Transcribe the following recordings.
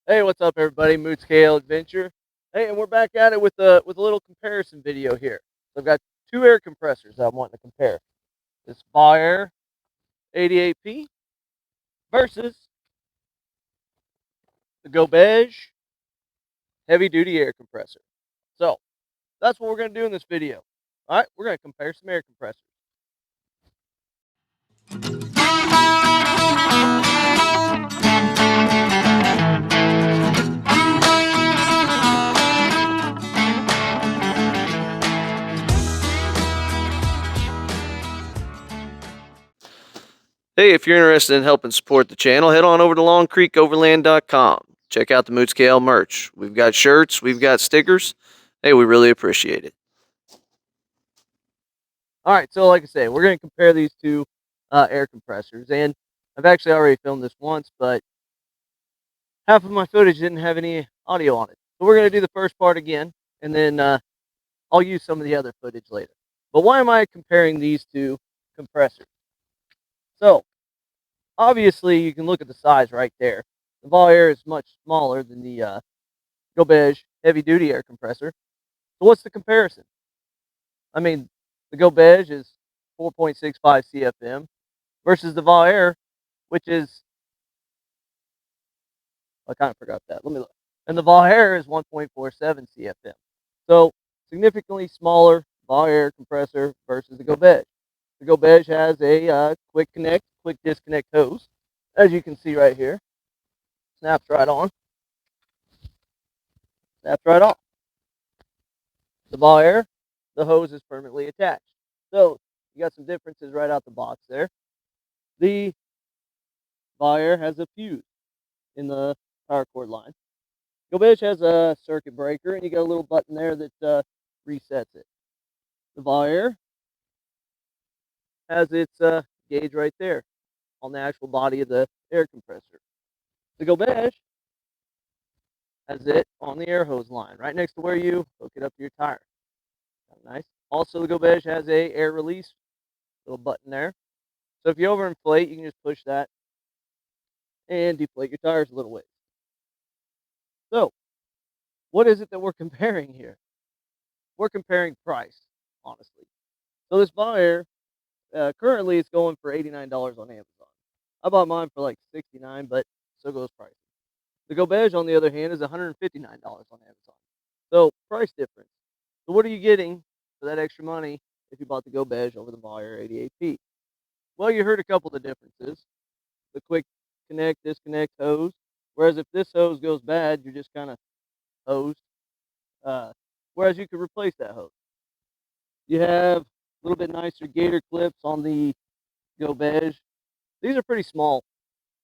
Hey, what's up, everybody? Mood Scale Adventure. Hey, and we're back at it with a little comparison video here. So I've got two air compressors that I'm wanting to compare. This Viair 88p versus the Gobege heavy duty air compressor. So that's what we're gonna do in this video. All right, we're gonna compare some air compressors. Hey, if you're interested in helping support the channel, head on over to longcreekoverland.com. Check out the Mood Scale merch. We've got shirts, we've got stickers. Hey, we really appreciate it. All right, so like I say, we're going to compare these two air compressors, and I've actually already filmed this once, but half of my footage didn't have any audio on it. So we're going to do the first part again, and then I'll use some of the other footage later. But why am I comparing these two compressors? So obviously, you can look at the size right there. The Viair is much smaller than the Gobege heavy-duty air compressor. So what's the comparison? I mean, the Gobege is 4.65 CFM versus the Viair, which is, I kind of forgot that. Let me look. And the Viair is 1.47 CFM. So significantly smaller Viair compressor versus the Gobege. The Gobege has a quick connect, quick disconnect hose, as you can see right here. Snaps right on, snaps right off. The Viair, the hose is permanently attached. So you got some differences right out the box there. The Viair has a fuse in the power cord line. Gobege has a circuit breaker, and you got a little button there that resets it. The Viair has its gauge right there on the actual body of the air compressor. The Gobege has it on the air hose line, right next to where you hook it up to your tire. Nice. Also, the Gobege has a air release little button there. So if you overinflate, you can just push that and deflate your tires a little ways. So, what is it that we're comparing here? We're comparing price, honestly. So this Viair, currently it's going for $89 on Amazon. I bought mine for like $69, but so goes price. The Gobege, on the other hand, is $159 on Amazon. So price difference. So what are you getting for that extra money if you bought the Gobege over the Viair 88p? Well, you heard a couple of the differences. The quick connect, disconnect hose. Whereas if this hose goes bad, you're just kind of hosed. Uh, whereas you could replace that hose. You have a little bit nicer gator clips on the Gobege. These are pretty small,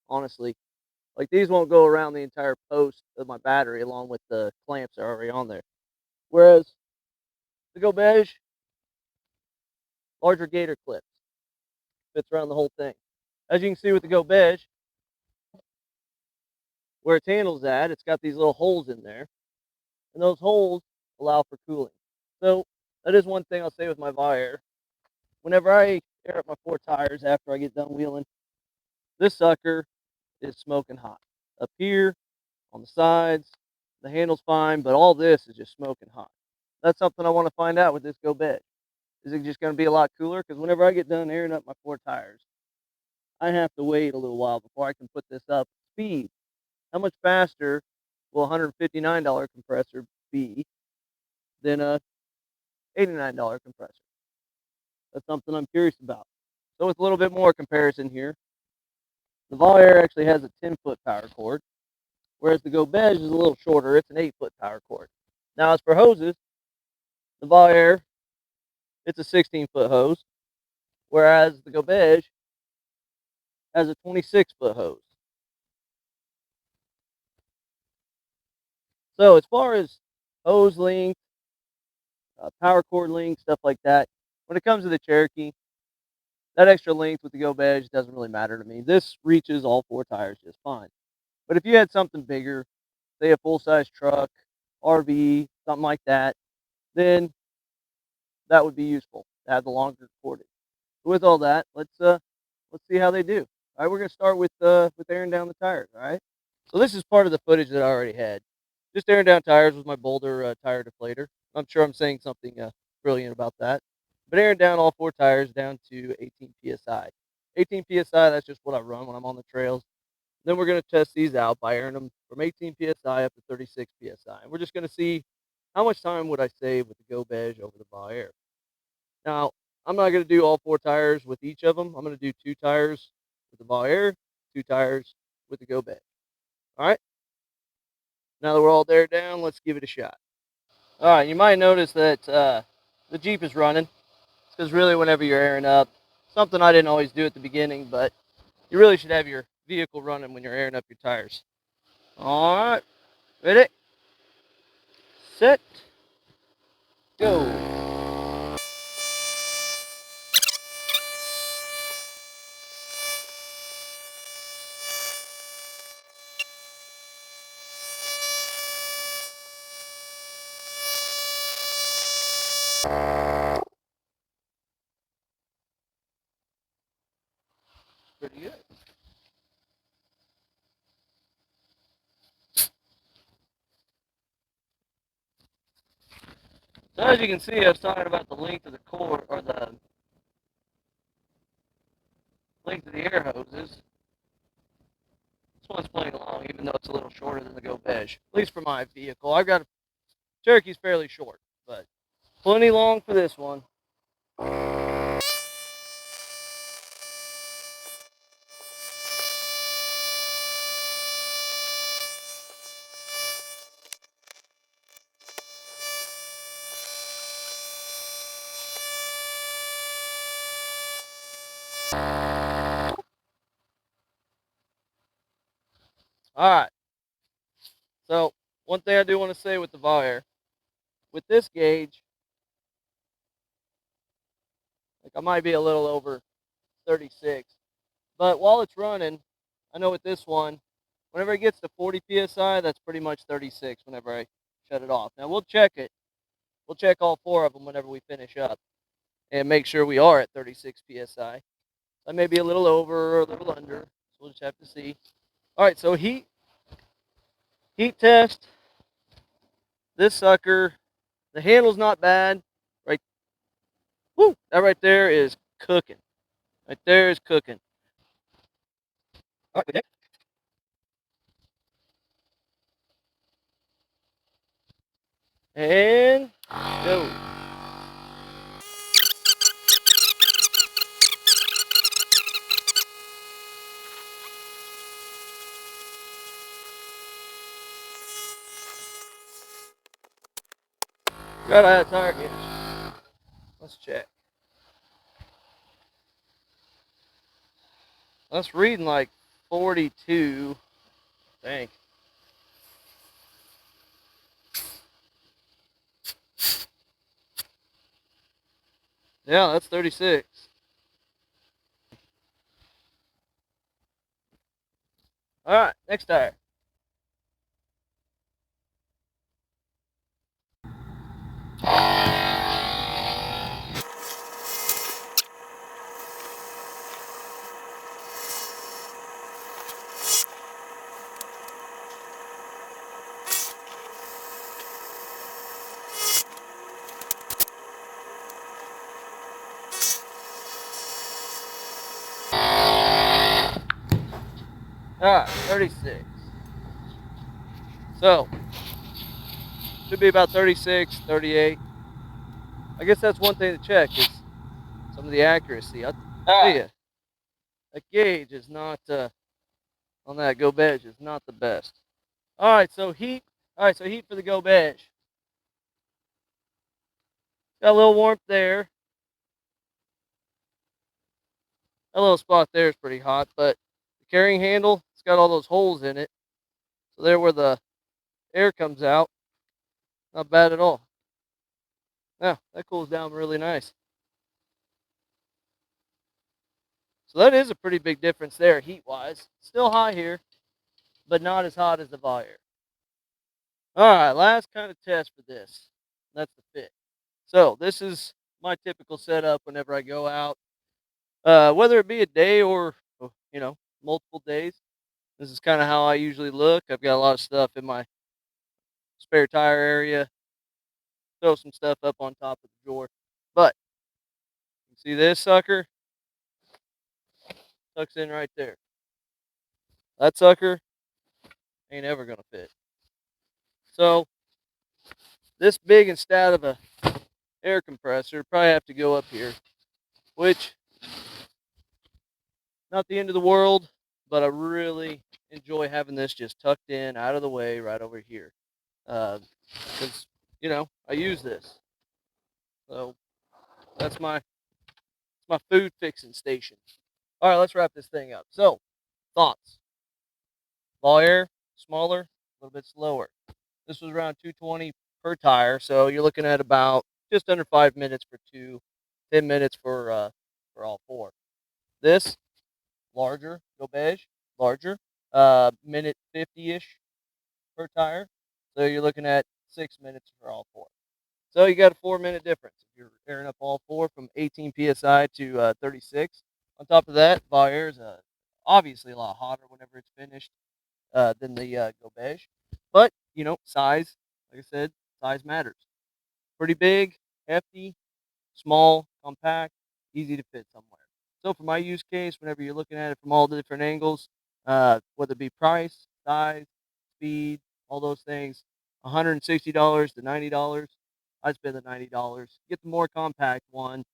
honestly. Like these won't go around the entire post of my battery along with the clamps that are already on there. Whereas the Gobege, larger gator clips, fits around the whole thing. As you can see with the Gobege, where its handle's at, it's got these little holes in there, and those holes allow for cooling. So that is one thing I'll say with my Viair. Whenever I air up my four tires after I get done wheeling, this sucker is smoking hot. Up here, on the sides, the handle's fine, but all this is just smoking hot. That's something I want to find out with this Gobege. Is it just going to be a lot cooler? Because whenever I get done airing up my four tires, I have to wait a little while before I can put this up. Speed. How much faster will a $159 compressor be than a $89 compressor? That's something I'm curious about. So with a little bit more comparison here, the Viair actually has a 10-foot power cord, whereas the Gobege is a little shorter. It's an 8-foot power cord. Now, as for hoses, the Viair, it's a 16-foot hose, whereas the Gobege has a 26-foot hose. So as far as hose length, power cord length, stuff like that, when it comes to the Cherokee, that extra length with the Gobege doesn't really matter to me. This reaches all four tires just fine. But if you had something bigger, say a full-size truck, RV, something like that, then that would be useful to have the longer cordage. So with all that, let's see how they do. All right, we're gonna start with airing down the tires. All right. So this is part of the footage that I already had. Just airing down tires with my Boulder tire deflator. I'm sure I'm saying something brilliant about that. But airing down all 4 tires down to 18 psi. 18 psi, that's just what I run when I'm on the trails. Then we're going to test these out by airing them from 18 psi up to 36 psi. And we're just going to see how much time would I save with the Gobege over the Viair. Now, I'm not going to do all 4 tires with each of them. I'm going to do 2 tires with the Viair, 2 tires with the Gobege. All right. Now that we're all there down, let's give it a shot. All right, you might notice that the Jeep is running. It's because really whenever you're airing up, something I didn't always do at the beginning, but you really should have your vehicle running when you're airing up your tires. All right, ready, set, go. Pretty good. So as you can see, I was talking about the length of the cord, or the length of the air hoses. This one's playing along, even though it's a little shorter than the Gobege. At least for my vehicle. I've got a Cherokee's fairly short, but plenty long for this one. All right. So one thing I do want to say with the Viair, with this gauge, like I might be a little over 36, but while it's running, I know with this one, whenever it gets to 40 psi, that's pretty much 36 whenever I shut it off. Now we'll check it. We'll check all 4 of them whenever we finish up and make sure we are at 36 psi. I may be a little over or a little under, so we'll just have to see. All right, so heat test. This sucker, the handle's not bad. Right, woo, that right there is cooking. Right there is cooking. All right, and go. Got out of tire gauge. Let's check. That's reading like 42, I think. Yeah, that's 36. All right, next tire. All right, 36. So, should be about 36, 38. I guess that's one thing to check is some of the accuracy. I'll tell you, that gauge is not, on that Gobege is not the best. All right, so heat. All right, so heat for the Gobege. Got a little warmth there. That little spot there is pretty hot, but the carrying handle, it's got all those holes in it. So there where the air comes out, not bad at all. Yeah, that cools down really nice. So that is a pretty big difference there heat-wise. Still high here, but not as hot as the Viair. All right, last kind of test for this. That's the fit. So this is my typical setup whenever I go out, whether it be a day or multiple days. This is kind of how I usually look. I've got a lot of stuff in my spare tire area. Throw some stuff up on top of the drawer. But you see this sucker tucks in right there. That sucker ain't ever gonna fit. So this big instead of a air compressor probably have to go up here, which not the end of the world, but I really enjoy having this just tucked in out of the way right over here. Because I use this. So that's my food fixing station. All right, let's wrap this thing up. So, thoughts. Viair, smaller, a little bit slower. This was around 220 per tire, so you're looking at about just under 5 minutes for two, 10 minutes for all four. This larger, Gobege, larger, minute 50-ish per tire, so you're looking at 6 minutes for all four. So you got a 4 minute difference if you're airing up all four from 18 psi to 36. On top of that, Viair is obviously a lot hotter whenever it's finished than the Gobege. But size, like I said, size matters. Pretty big, hefty, small, compact, easy to fit somewhere. So for my use case, whenever you're looking at it from all the different angles, whether it be price, size, speed, all those things, $160 to $90. I spend the $90. Get the more compact one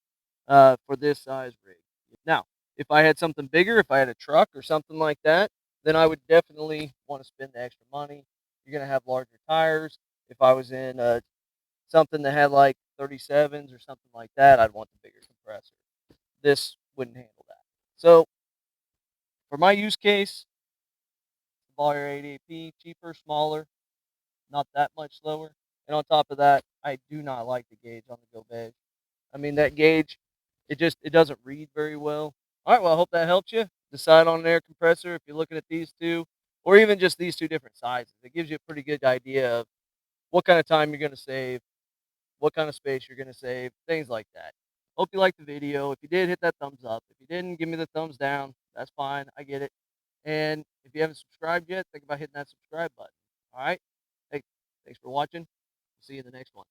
for this size rig. Now, if I had something bigger, if I had a truck or something like that, then I would definitely want to spend the extra money. You're going to have larger tires. If I was in something that had like 37s or something like that, I'd want the bigger compressor. This wouldn't handle that. So for my use case, the Viair 88p, cheaper, smaller, not that much slower. And on top of that, I do not like the gauge on the Gobege. I mean, that gauge, it doesn't read very well. All right, well, I hope that helped you decide on an air compressor if you're looking at these two, or even just these two different sizes. It gives you a pretty good idea of what kind of time you're going to save, what kind of space you're going to save, things like that. Hope you liked the video. If you did, hit that thumbs up. If you didn't, give me the thumbs down. That's fine. I get it. And if you haven't subscribed yet, think about hitting that subscribe button. All right? Hey, thanks for watching. See you in the next one.